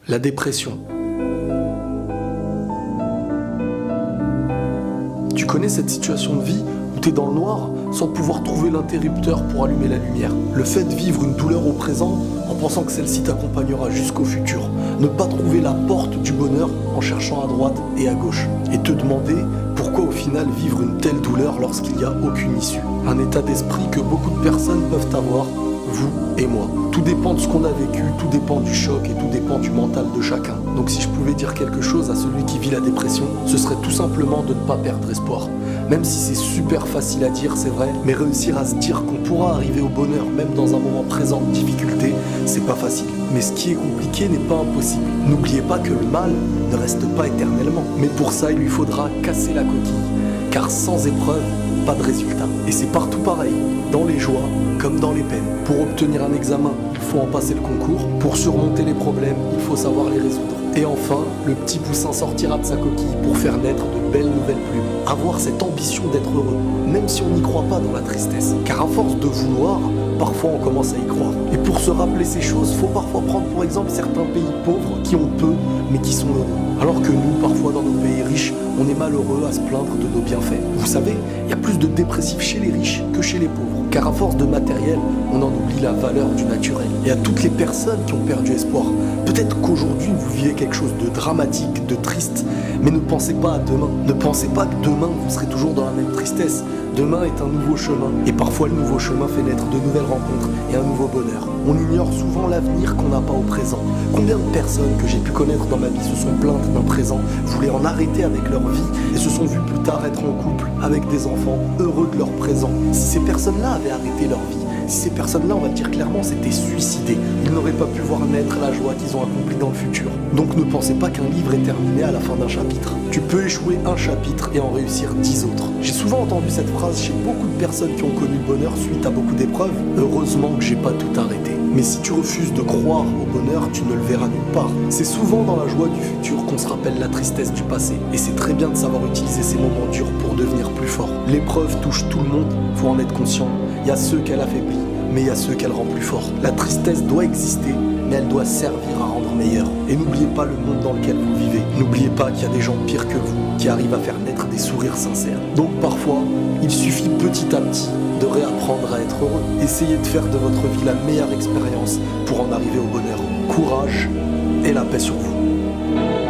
La dépression. Tu connais cette situation de vie où t'es dans le noir sans pouvoir trouver l'interrupteur pour allumer la lumière. Le fait de vivre une douleur au présent en pensant que celle-ci t'accompagnera jusqu'au futur. Ne pas trouver la porte du bonheur en cherchant à droite et à gauche. Et te demander pourquoi au final vivre une telle douleur lorsqu'il n'y a aucune issue. Un état d'esprit que beaucoup de personnes peuvent avoir, vous et moi. Tout dépend de ce qu'on a vécu, tout dépend du choc et tout dépend du mental de chacun. Donc si je pouvais dire quelque chose à celui qui vit la dépression, ce serait tout simplement de ne pas perdre espoir. Même si c'est super facile à dire, c'est vrai, mais réussir à se dire qu'on pourra arriver au bonheur même dans un moment présent de difficulté, c'est pas facile. Mais ce qui est compliqué n'est pas impossible. N'oubliez pas que le mal ne reste pas éternellement. Mais pour ça, il lui faudra casser la coquille. Car sans épreuve, pas de résultat. Et c'est partout pareil, dans les joies comme dans les peines. Pour obtenir un examen, il faut en passer le concours. Pour surmonter les problèmes, il faut savoir les résoudre. Et enfin, le petit poussin sortira de sa coquille pour faire naître de belles nouvelles plumes. Avoir cette ambition d'être heureux, même si on n'y croit pas dans la tristesse. Car à force de vouloir, parfois on commence à y croire. Et pour se rappeler ces choses, faut parfois prendre pour exemple certains pays pauvres qui ont peu, mais qui sont heureux. Alors que nous, parfois dans nos pays riches, on est malheureux à se plaindre de nos bienfaits. Vous savez, il y a plus de dépressifs chez les riches que chez les pauvres. Car à force de matériel, on en oublie la valeur du naturel. Et à toutes les personnes qui ont perdu espoir, peut-être qu'aujourd'hui vous vivez quelque chose de dramatique, de triste, mais ne pensez pas à demain. Ne pensez pas que demain vous serez toujours dans la même tristesse. Demain est un nouveau chemin, et parfois le nouveau chemin fait naître de nouvelles rencontres et un nouveau bonheur. On ignore souvent l'avenir qu'on n'a pas au présent. Combien de personnes que j'ai pu connaître dans ma vie se sont plaintes d'un présent, voulaient en arrêter avec leur vie et se sont vues plus tard être en couple avec des enfants, heureux de leur présent. Si ces personnes-là avaient arrêté leur vie, si ces personnes-là, on va le dire clairement, s'étaient suicidées, ils n'auraient pas pu voir naître la joie qu'ils ont accomplie dans le futur. Donc ne pensez pas qu'un livre est terminé à la fin d'un chapitre. Tu peux échouer un chapitre et en réussir 10 autres. J'ai souvent entendu cette phrase chez beaucoup de personnes qui ont connu le bonheur suite à beaucoup d'épreuves. Heureusement que j'ai pas tout arrêté. Mais si tu refuses de croire au bonheur, tu ne le verras nulle part. C'est souvent dans la joie du futur qu'on se rappelle la tristesse du passé. Et c'est très bien de savoir utiliser ces moments durs pour devenir plus fort. L'épreuve touche tout le monde, faut en être conscient. Il y a ceux qu'elle affaiblit, mais il y a ceux qu'elle rend plus forts. La tristesse doit exister, mais elle doit servir à rendre meilleur. Et n'oubliez pas le monde dans lequel vous vivez. N'oubliez pas qu'il y a des gens pires que vous, qui arrivent à faire naître des sourires sincères. Donc parfois, il suffit petit à petit de réapprendre à être heureux. Essayez de faire de votre vie la meilleure expérience pour en arriver au bonheur. Courage et la paix sur vous.